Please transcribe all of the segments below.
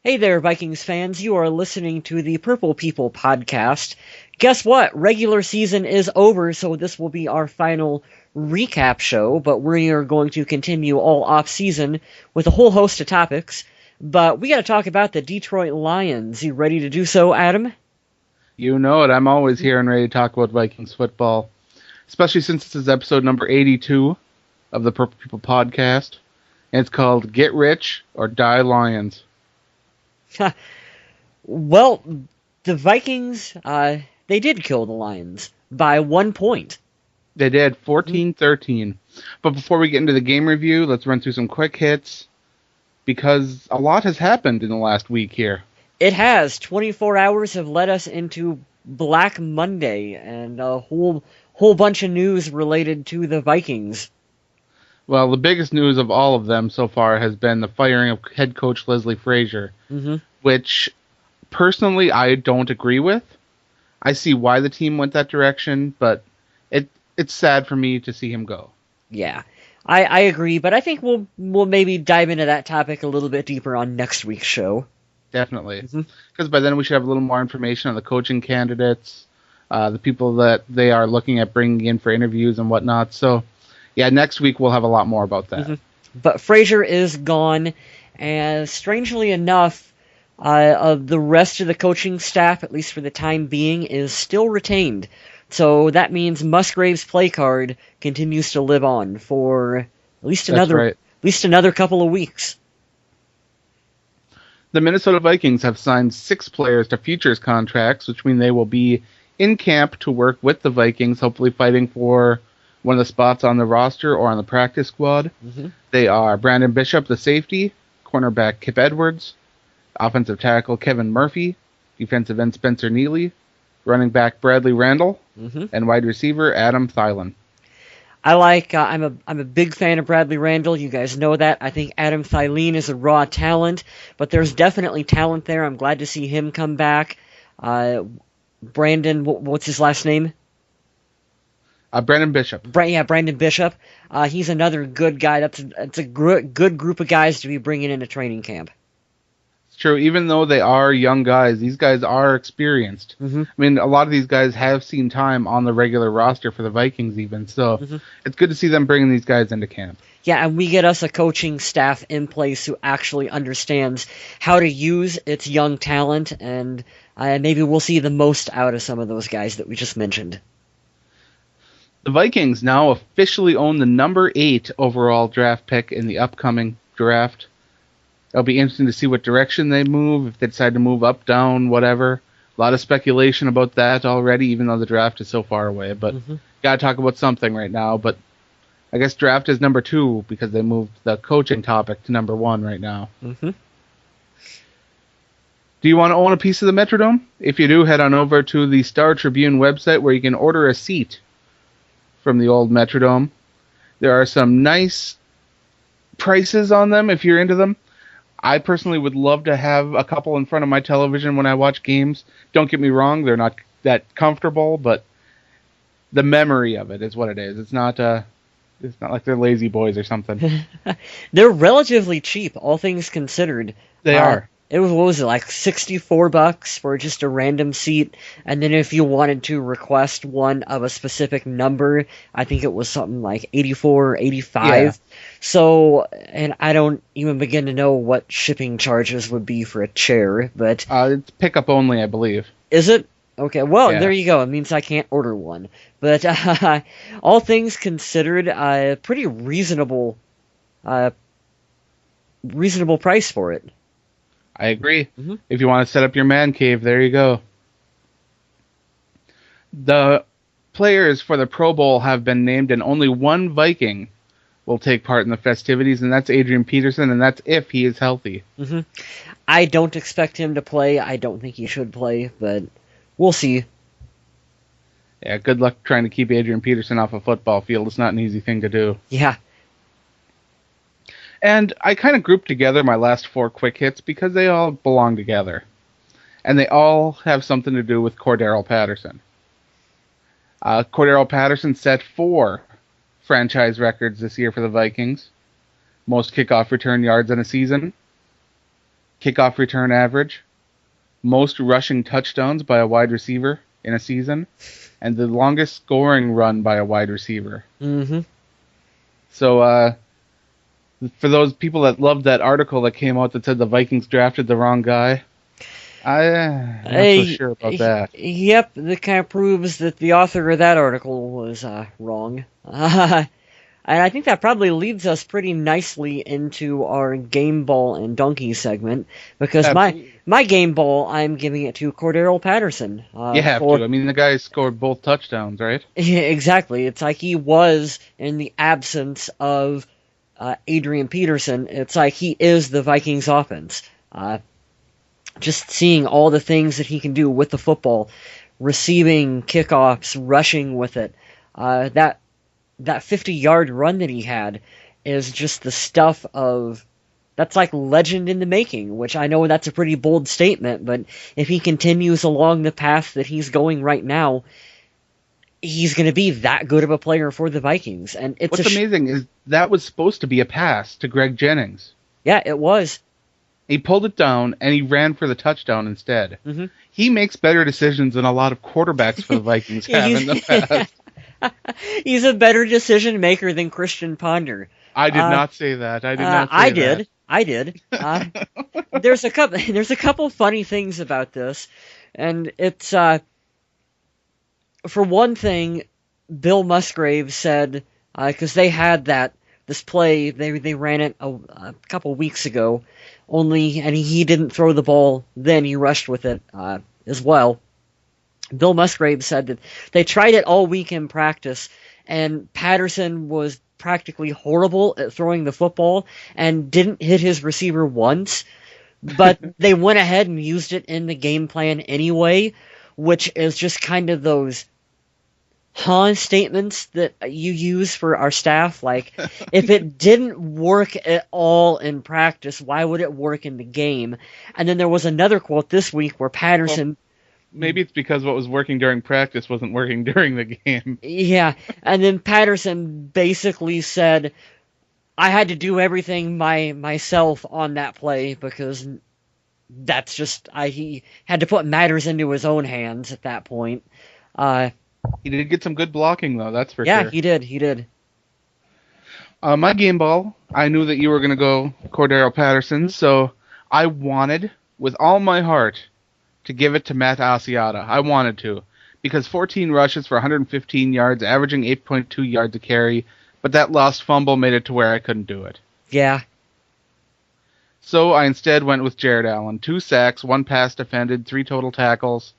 Hey there, Vikings fans. You are listening to the Purple People podcast. Guess what? Regular season is over, so this will be our final recap show, but we are going to continue all off season with a whole host of topics. But we got to talk about the Detroit Lions. You ready to do so, Adam? You know it. I'm always here and ready to talk about Vikings football, especially since this is episode number 82 of the Purple People podcast, and it's called Get Rich or Die Lions. Well, the Vikings, they did kill the Lions by 1 point. They did 14-13. But before we get into the game review, let's run through some quick hits because a lot has happened in the last week here. It has. 24 hours have led us into Black Monday and a whole bunch of news related to the Vikings. Well, the biggest news of all of them so far has been the firing of head coach Leslie Frazier, which personally I don't agree with. I see why the team went that direction, but it's sad for me to see him go. Yeah, I agree, but I think we'll maybe dive into that topic a little bit deeper on next week's show. Definitely. Because by then we should have a little more information on the coaching candidates, the people that they are looking at bringing in for interviews and whatnot. So, yeah, next week we'll have a lot more about that. But Frazier is gone, and strangely enough, the rest of the coaching staff, at least for the time being, is still retained. So that means Musgrave's play card continues to live on for at least another couple of weeks. The Minnesota Vikings have signed 6 players to futures contracts, which mean they will be in camp to work with the Vikings, hopefully fighting for one of the spots on the roster or on the practice squad. They are Brandon Bishop, the safety, cornerback Kip Edwards, offensive tackle Kevin Murphy, defensive end Spencer Neely, running back Bradley Randall, and wide receiver Adam Thielen. I'm a big fan of Bradley Randall. You guys know that. I think Adam Thielen is a raw talent, but there's definitely talent there. I'm glad to see him come back. Brandon, what's his last name? Brandon Bishop. Brandon Bishop. He's another good guy. That's a good group of guys to be bringing into training camp. It's true. Even though they are young guys, these guys are experienced. I mean, a lot of these guys have seen time on the regular roster for the Vikings even. So it's good to see them bringing these guys into camp. Yeah, and we get us a coaching staff in place who actually understands how to use its young talent, and maybe we'll see the most out of some of those guys that we just mentioned. The Vikings now officially own the number 8 overall draft pick in the upcoming draft. It'll be interesting to see what direction they move, if they decide to move up, down, whatever. A lot of speculation about that already, even though the draft is so far away. But gotta talk about something right now. But I guess draft is number 2 because they moved the coaching topic to number 1 right now. Do you want to own a piece of the Metrodome? If you do, head on over to the Star Tribune website where you can order a seat from the old Metrodome. There are some nice prices on them if you're into them. I personally would love to have a couple in front of my television when I watch games. Don't get me wrong, they're not that comfortable, but the memory of it is what it is. It's not like they're lazy boys or something. They're relatively cheap, all things considered. They are. It was, what was it, like $64 for just a random seat, and then if you wanted to request one of a specific number, I think it was something like 84 or 85. Yeah. So, and I don't even begin to know what shipping charges would be for a chair, but... it's pickup only, I believe. Is it? Okay, well, There you go. It means I can't order one. But all things considered, pretty reasonable price for it. I agree. If you want to set up your man cave, there you go. The players for the Pro Bowl have been named, and only one Viking will take part in the festivities, and that's Adrian Peterson, and that's if he is healthy. I don't expect him to play. I don't think he should play, but we'll see. Yeah, good luck trying to keep Adrian Peterson off a football field. It's not an easy thing to do. Yeah. And I kind of grouped together my last 4 quick hits because they all belong together. And they all have something to do with Cordarrelle Patterson. Cordarrelle Patterson set 4 franchise records this year for the Vikings. Most kickoff return yards in a season. kickoff return average, most rushing touchdowns by a wide receiver in a season, and the longest scoring run by a wide receiver. Mm-hmm. So, for those people that loved that article that came out that said the Vikings drafted the wrong guy, I'm not so sure about that. Yep, that kind of proves that the author of that article was wrong. And I think that probably leads us pretty nicely into our game ball and donkey segment, because my game ball, I'm giving it to Cordero Patterson. You have to. I mean, the guy scored both touchdowns, right? Exactly. It's like he was in the absence of Adrian Peterson. It's like he is the Vikings offense. Just seeing all the things that he can do with the football, receiving kickoffs, rushing with it, that 50-yard run that he had is just the stuff of... That's like legend in the making, which I know that's a pretty bold statement, but if he continues along the path that he's going right now, he's going to be that good of a player for the Vikings. And what's amazing is that was supposed to be a pass to Greg Jennings. Yeah, it was. He pulled it down, and he ran for the touchdown instead. Mm-hmm. He makes better decisions than a lot of quarterbacks for the Vikings have in the past. He's a better decision maker than Christian Ponder. I did not say that. I did. There's a couple funny things about this, and it's for one thing, Bill Musgrave said, because they had this play, they ran it a couple weeks ago, and he didn't throw the ball then, he rushed with it as well. Bill Musgrave said that they tried it all week in practice, and Patterson was practically horrible at throwing the football and didn't hit his receiver once, but they went ahead and used it in the game plan anyway, which is just kind of those statements that you use for our staff. Like, if it didn't work at all in practice, why would it work in the game? And then there was another quote this week where Patterson... Maybe it's because what was working during practice wasn't working during the game. Yeah, and then Patterson basically said, I had to do everything myself on that play because that's just... he had to put matters into his own hands at that point. He did get some good blocking, though, that's for sure. Yeah, he did. My game ball, I knew that you were going to go Cordero Patterson, so I wanted, with all my heart, to give it to Matt Asiata. I wanted to, because 14 rushes for 115 yards, averaging 8.2 yards a carry, but that lost fumble made it to where I couldn't do it. Yeah. So I instead went with Jared Allen. 2 sacks, 1 pass defended, 3 total tackles.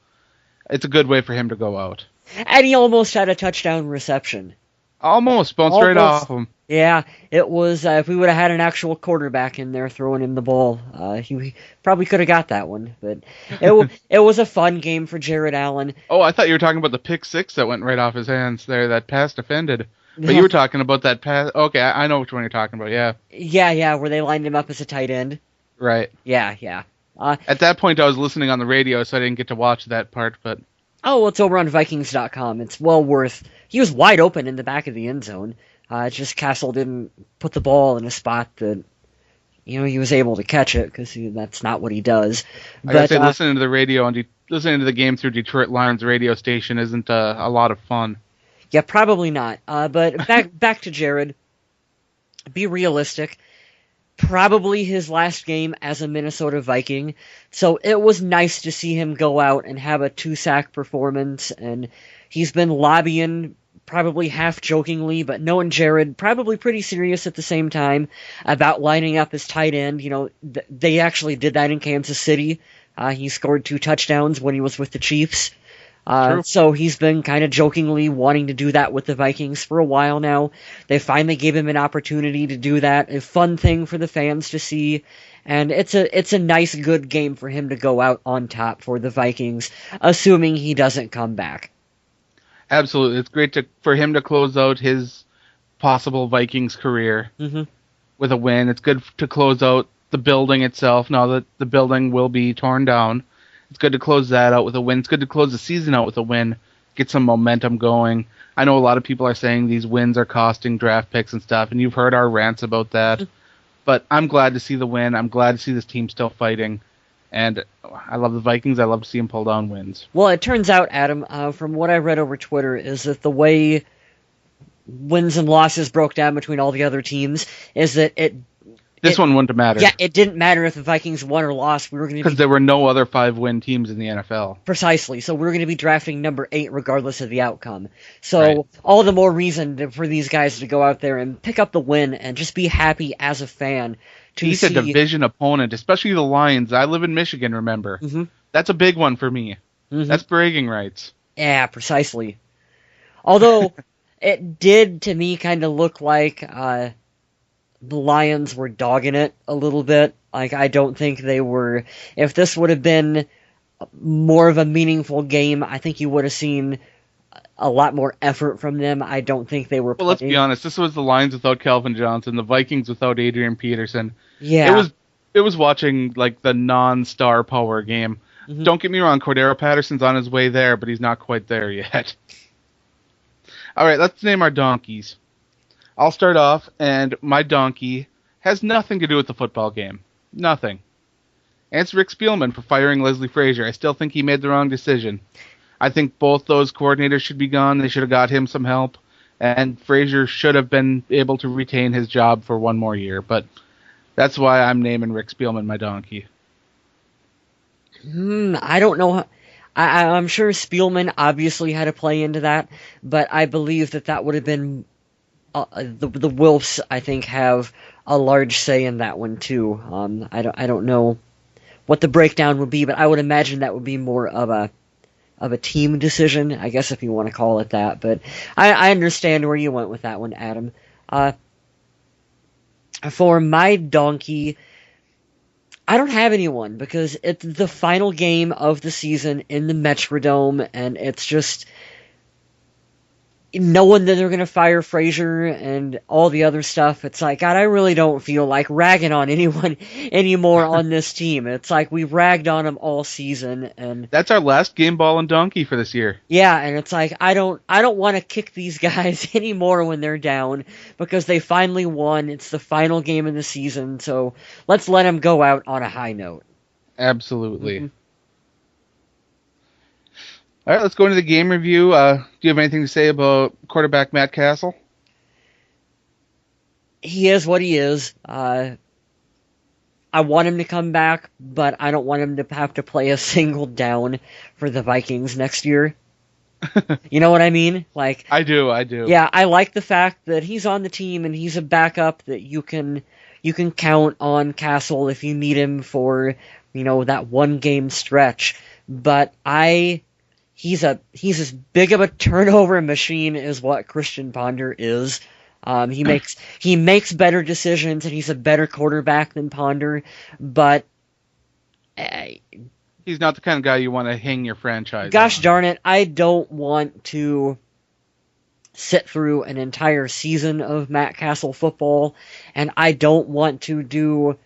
It's a good way for him to go out. And he almost had a touchdown reception. Bounced right off him. Yeah, it was, if we would have had an actual quarterback in there throwing him the ball, he probably could have got that one. But it was a fun game for Jared Allen. Oh, I thought you were talking about the pick six that went right off his hands there, that pass defended. But you were talking about that pass. Okay, I know which one you're talking about, yeah. Yeah, where they lined him up as a tight end. Right. Yeah. At that point, I was listening on the radio, so I didn't get to watch that part, but... Oh, well, it's over on Vikings.com. It's well worth... He was wide open in the back of the end zone. Just Castle didn't put the ball in a spot that, he was able to catch it, because that's not what he does. I gotta say, listening to the radio and listening to the game through Detroit Lions radio station isn't a lot of fun. Yeah, probably not. But back to Jared. Be realistic. Probably his last game as a Minnesota Viking. So it was nice to see him go out and have a 2-sack performance. And he's been lobbying, probably half jokingly, but knowing Jared, probably pretty serious at the same time, about lining up as tight end. They actually did that in Kansas City. He scored 2 touchdowns when he was with the Chiefs. So he's been kind of jokingly wanting to do that with the Vikings for a while now. They finally gave him an opportunity to do that. A fun thing for the fans to see. And it's a nice, good game for him to go out on top for the Vikings, assuming he doesn't come back. Absolutely. It's great for him to close out his possible Vikings career with a win. It's good to close out the building itself, now that the building will be torn down. It's good to close that out with a win. It's good to close the season out with a win, get some momentum going. I know a lot of people are saying these wins are costing draft picks and stuff, and you've heard our rants about that. But I'm glad to see the win. I'm glad to see this team still fighting. And I love the Vikings. I love to see them pull down wins. Well, it turns out, Adam, from what I read over Twitter, is that the way wins and losses broke down between all the other teams is that this one wouldn't have mattered. Yeah, it didn't matter if the Vikings won or lost. We were going to because there were no other 5-win teams in the NFL. Precisely. So we were going to be drafting number 8 regardless of the outcome. So all the more reason for these guys to go out there and pick up the win and just be happy as a fan to He's a division opponent, especially the Lions. I live in Michigan, remember? Mm-hmm. That's a big one for me. Mm-hmm. That's bragging rights. Yeah, precisely. Although it did to me kind of look like the Lions were dogging it a little bit. Like, I don't think they were. If this would have been more of a meaningful game, I think you would have seen a lot more effort from them. I don't think they were. Well, let's be honest. This was the Lions without Calvin Johnson, the Vikings without Adrian Peterson. Yeah, it was watching like the non-star power game. Mm-hmm. Don't get me wrong, Cordero Patterson's on his way there, but he's not quite there yet. All right, let's name our donkeys. I'll start off, and my donkey has nothing to do with the football game. Nothing. And it's Rick Spielman for firing Leslie Frazier. I still think he made the wrong decision. I think both those coordinators should be gone. They should have got him some help. And Frazier should have been able to retain his job for one more year. But that's why I'm naming Rick Spielman my donkey. I don't know. I'm sure Spielman obviously had to play into that. But I believe that would have been... the Wilfs, I think, have a large say in that one, too. I don't know what the breakdown would be, but I would imagine that would be more of a team decision, I guess, if you want to call it that. But I understand where you went with that one, Adam. For my donkey, I don't have anyone because it's the final game of the season in the Metrodome, and it's just knowing that they're going to fire Frazier and all the other stuff. It's like, God, I really don't feel like ragging on anyone anymore on this team. It's like we ragged on them all season, and that's our last game, ball, and donkey for this year. Yeah, and it's like I don't want to kick these guys anymore when they're down because they finally won. It's the final game of the season, so let's let them go out on a high note. Absolutely. Mm-hmm. All right, let's go into the game review. Do you have anything to say about quarterback Matt Castle? He is what he is. I want him to come back, but I don't want him to have to play a single down for the Vikings next year. You know what I mean? Like I do. Yeah, I like the fact that he's on the team and he's a backup that you can count on Castle if you need him for, that one game stretch. But He's as big of a turnover machine as what Christian Ponder is. He makes better decisions and he's a better quarterback than Ponder, but he's not the kind of guy you want to hang your franchise. Gosh on. Darn it, I don't want to sit through an entire season of Matt Castle football, and I don't want to do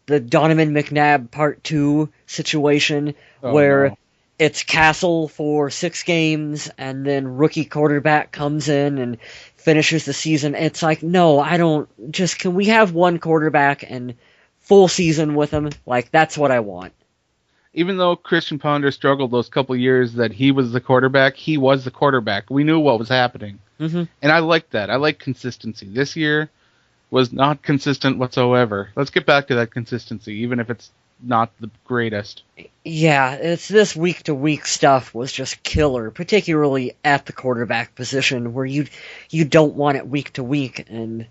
the Donovan McNabb Part 2 situation where no. It's Castle for 6 games, and then rookie quarterback comes in and finishes the season. It's like, no, can we have one quarterback and full season with him? Like, that's what I want. Even though Christian Ponder struggled those couple years that he was the quarterback, he was the quarterback. We knew what was happening. Mm-hmm. And I like that. I like consistency. This year was not consistent whatsoever. Let's get back to that consistency, even if it's not the greatest. Yeah, it's this week-to-week stuff was just killer, particularly at the quarterback position where you don't want it week-to-week, and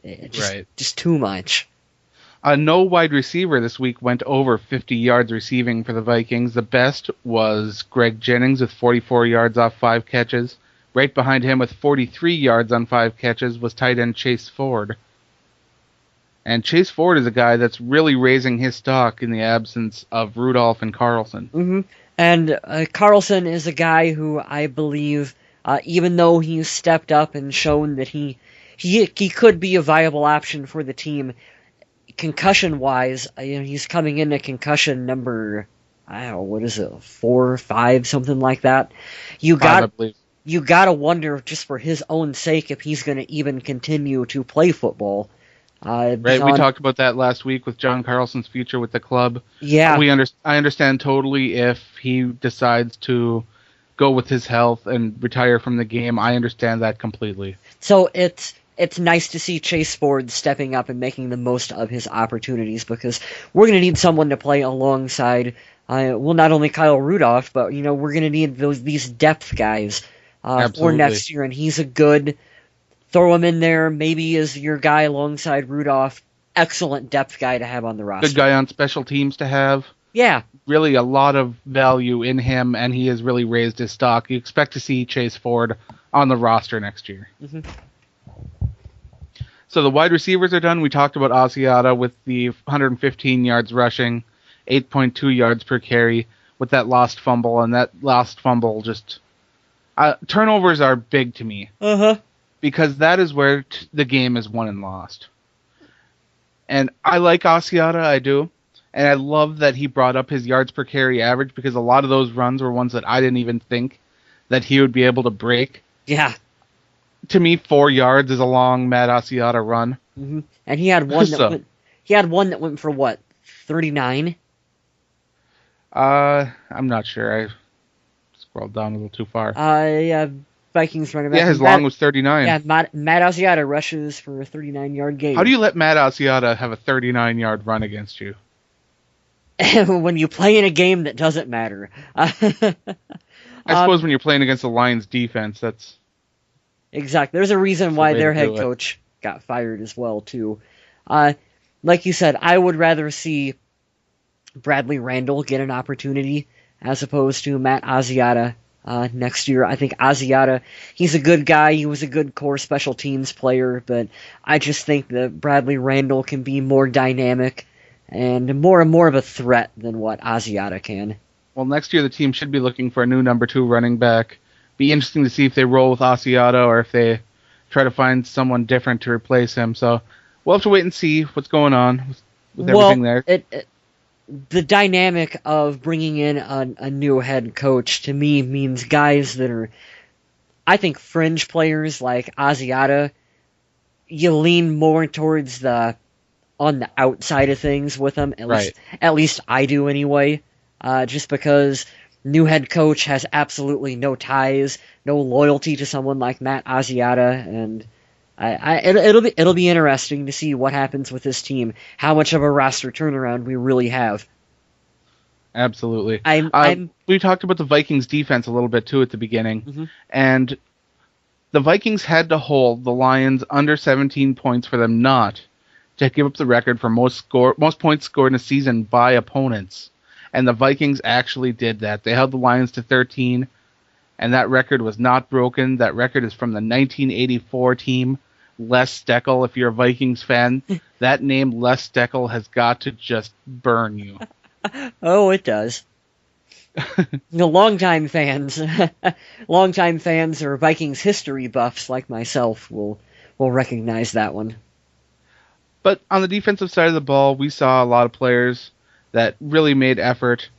it's just too much. No wide receiver this week went over 50 yards receiving for the Vikings. The best was Greg Jennings with 44 yards off 5 catches. Right behind him with 43 yards on 5 catches was tight end Chase Ford. And Chase Ford is a guy that's really raising his stock in the absence of Rudolph and Carlson. Mm-hmm. And Carlson is a guy who I believe, even though he's stepped up and shown that he could be a viable option for the team, concussion-wise, he's coming into concussion number, I don't know, what is it, 4 or 5, something like that. You got to wonder, just for his own sake, if he's going to even continue to play football. Right, we talked about that last week with John Carlson's future with the club. Yeah. I understand totally if he decides to go with his health and retire from the game. I understand that completely. So it's nice to see Chase Ford stepping up and making the most of his opportunities, because we're going to need someone to play alongside, not only Kyle Rudolph, but we're going to need these depth guys for next year, and he's a good. Throw him in there, maybe as your guy alongside Rudolph. Excellent depth guy to have on the roster. Good guy on special teams to have. Yeah. Really a lot of value in him, and he has really raised his stock. You expect to see Chase Ford on the roster next year. Mm-hmm. So the wide receivers are done. We talked about Asiata with the 115 yards rushing, 8.2 yards per carry with that lost fumble, and that lost fumble just... turnovers are big to me. Uh-huh. Because that is where the game is won and lost. And I like Asiata, I do. And I love that he brought up his yards per carry average, because a lot of those runs were ones that I didn't even think that he would be able to break. Yeah. To me, 4 yards is a long Matt Asiata run. Mm-hmm. And he had one that went for what, 39? I'm not sure. I scrolled down a little too far. Yeah. Vikings running back. Yeah, his long was 39. Yeah, Matt Asiata rushes for a 39-yard gain. How do you let Matt Asiata have a 39-yard run against you? When you play in a game that doesn't matter. I suppose when you're playing against the Lions defense, that's... Exactly. There's a reason why their head coach got fired as well, too. Like you said, I would rather see Bradley Randall get an opportunity as opposed to Matt Asiata next year. I think Asiata, he's a good guy. He was a good core special teams player, but I just think that Bradley Randall can be more dynamic and more of a threat than what Asiata can. Well, next year the team should be looking for a new number 2 running back. Be interesting to see if they roll with Asiata or if they try to find someone different to replace him. So we'll have to wait and see what's going on with everything there. The dynamic of bringing in a new head coach, to me, means guys that are, I think, fringe players like Asiata, you lean more towards on the outside of things with them. At least I do anyway. Just because new head coach has absolutely no ties, no loyalty to someone like Matt Asiata, and it'll be interesting to see what happens with this team, how much of a roster turnaround we really have. Absolutely. We talked about the Vikings defense a little bit too at the beginning, mm-hmm. and the Vikings had to hold the Lions under 17 points for them not to give up the record for most points scored in a season by opponents. And the Vikings actually did that. They held the Lions to 13, and that record was not broken. That record is from the 1984 team, Les Steckel. If you're a Vikings fan, that name Les Steckel has got to just burn you. Oh, it does. Longtime fans or Vikings history buffs like myself will recognize that one. But on the defensive side of the ball, we saw a lot of players that really made effort.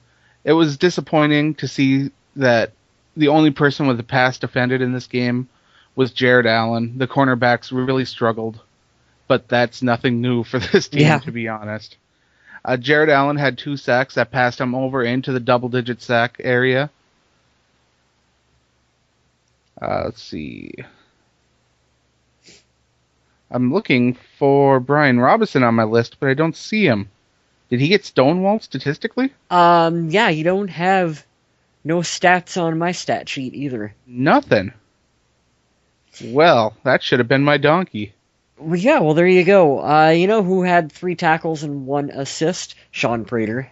It was disappointing to see that the only person with a pass defended in this game was Jared Allen. The cornerbacks really struggled, but that's nothing new for this team, to be honest. Jared Allen had 2 sacks that passed him over into the double-digit sack area. Let's see. I'm looking for Brian Robinson on my list, but I don't see him. Did he get stonewalled statistically? Yeah, you don't have no stats on my stat sheet either. Nothing. Well, that should have been my donkey. Well, yeah, well, there you go. You know who had 3 tackles and 1 assist? Sean Prater.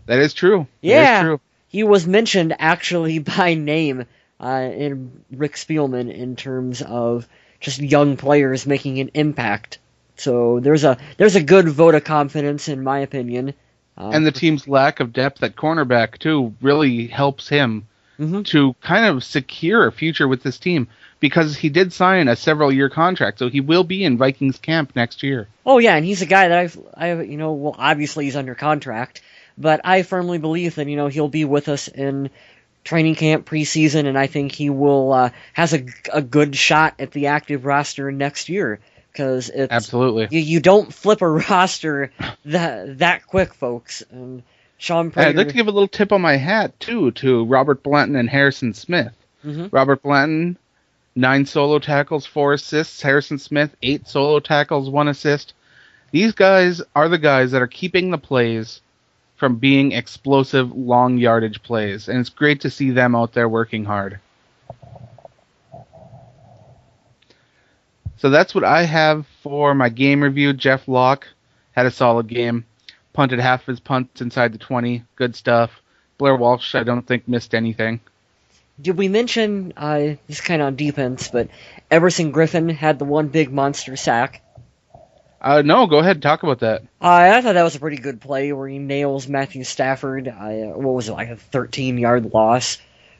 That is true. Yeah, that is true. He was mentioned actually by name in Rick Spielman in terms of just young players making an impact. So there's a good vote of confidence, in my opinion. And the team's lack of depth at cornerback, too, really helps him to kind of secure a future with this team, because he did sign a several-year contract, so he will be in Vikings camp next year. Oh, yeah, and he's a guy that well, obviously he's under contract, but I firmly believe that, he'll be with us in training camp preseason, and I think he will has a good shot at the active roster next year. because it's Absolutely. you don't flip a roster that quick, folks. And Sean Prater. I'd like to give a little tip on my hat too to Robert Blanton and Harrison Smith. Mm-hmm. Robert Blanton, 9 solo tackles, 4 assists. Harrison Smith, 8 solo tackles, 1 assist. These guys are the guys that are keeping the plays from being explosive, long yardage plays, and it's great to see them out there working hard. So that's what I have for my game review. Jeff Locke had a solid game. Punted half of his punts inside the 20. Good stuff. Blair Walsh, I don't think, missed anything. Did we mention, this kind of on defense, but Everson Griffin had the one big monster sack? No, go ahead and talk about that. I thought that was a pretty good play where he nails Matthew Stafford. What was it, like a 13-yard loss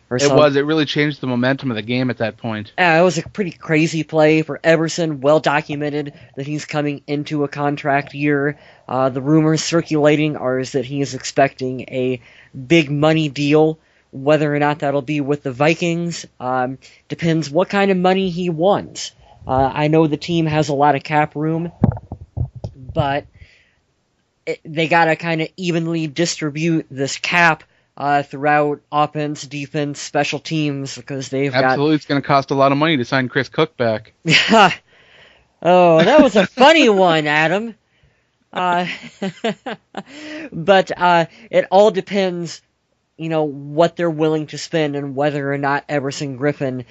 or something? It was. It really changed the momentum of the game at that point. Yeah, it was a pretty crazy play for Everson. Well documented that he's coming into a contract year. The rumors circulating are is that he is expecting a big money deal. Whether or not that'll be with the Vikings depends what kind of money he wants. I know the team has a lot of cap room, but they got to kind of evenly distribute this cap throughout offense, defense, special teams, because they've Absolutely, it's going to cost a lot of money to sign Chris Cook back. Yeah. Oh, that was a funny one, Adam. But it all depends, what they're willing to spend and whether or not Everson Griffin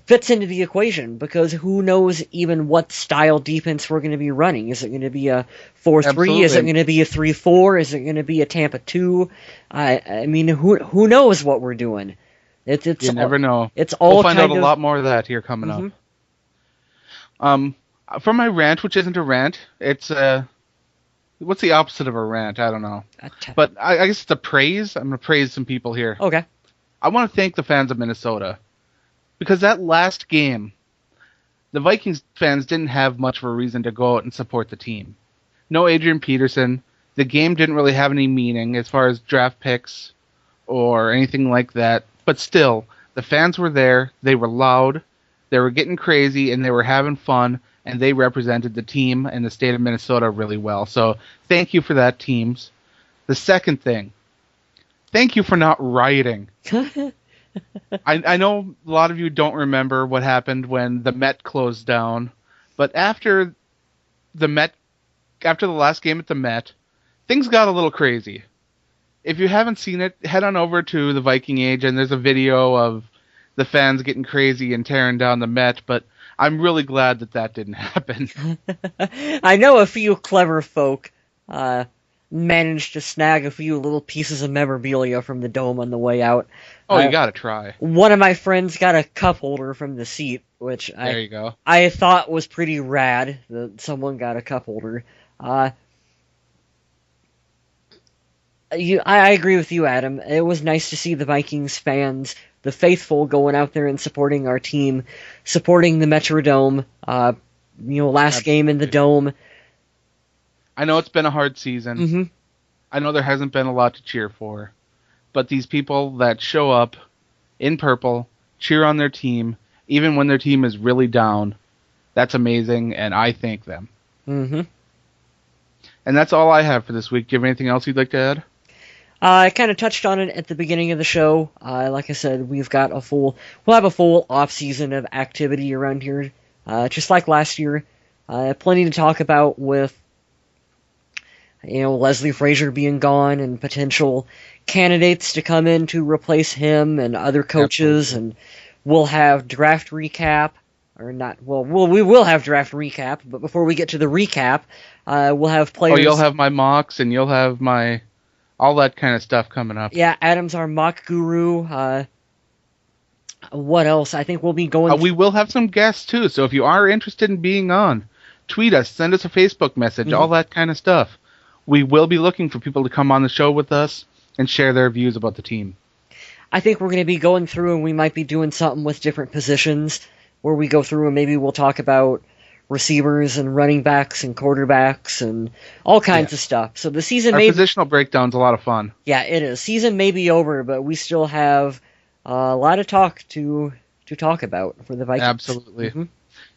fits into the equation, because who knows even what style defense we're going to be running. Is it going to be a 4-3? Absolutely. Is it going to be a 3-4? Is it going to be a Tampa 2? I mean, who knows what we're doing? You never know. It's all we'll find out a lot more of that here coming up. For my rant, which isn't a rant, it's what's the opposite of a rant? I don't know. But I guess it's a praise. I'm going to praise some people here. Okay. I want to thank the fans of Minnesota. Because that last game, the Vikings fans didn't have much of a reason to go out and support the team. No Adrian Peterson. The game didn't really have any meaning as far as draft picks or anything like that. But still, the fans were there. They were loud. They were getting crazy, and they were having fun. And they represented the team and the state of Minnesota really well. So thank you for that, teams. The second thing, thank you for not rioting. I know a lot of you don't remember what happened when the Met closed down, but after the last game at the Met, things got a little crazy. If you haven't seen it, head on over to the Viking Age, and there's a video of the fans getting crazy and tearing down the Met, but I'm really glad that didn't happen. I know a few clever folk managed to snag a few little pieces of memorabilia from the dome on the way out. Oh, you gotta try. One of my friends got a cup holder from the seat, which there you go. I thought was pretty rad that someone got a cup holder. I agree with you, Adam. It was nice to see the Vikings fans, the faithful, going out there and supporting our team, supporting the Metrodome. Last Absolutely. Game in the Dome. I know it's been a hard season. Mm-hmm. I know there hasn't been a lot to cheer for. But these people that show up in purple, cheer on their team, even when their team is really down, that's amazing, and I thank them. Mm-hmm. And that's all I have for this week. Do you have anything else you'd like to add? I kind of touched on it at the beginning of the show. Like I said, we'll have a full off season of activity around here, just like last year. Plenty to talk about with Leslie Frazier being gone and potential candidates to come in to replace him and other coaches. Absolutely. And we'll have draft recap, or not. Well, we will have draft recap, but before we get to the recap, we'll have players. Oh, you'll have my mocks, and you'll have all that kind of stuff coming up. Yeah, Adam's our mock guru. What else? I think we'll be going. We will have some guests too. So if you are interested in being on, tweet us, send us a Facebook message, all that kind of stuff. We will be looking for people to come on the show with us and share their views about the team. I think we're going to be going through, and we might be doing something with different positions where we go through and maybe we'll talk about receivers and running backs and quarterbacks and all kinds of stuff. So the season positional breakdown's a lot of fun. Yeah, it is. Season may be over, but we still have a lot of talk to talk about for the Vikings. Absolutely. Mm-hmm.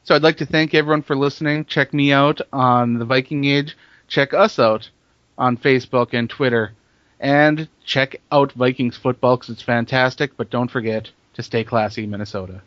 So I'd like to thank everyone for listening. Check me out on the Viking Age. Check us out on Facebook and Twitter. And check out Vikings football because it's fantastic. But don't forget to stay classy, Minnesota.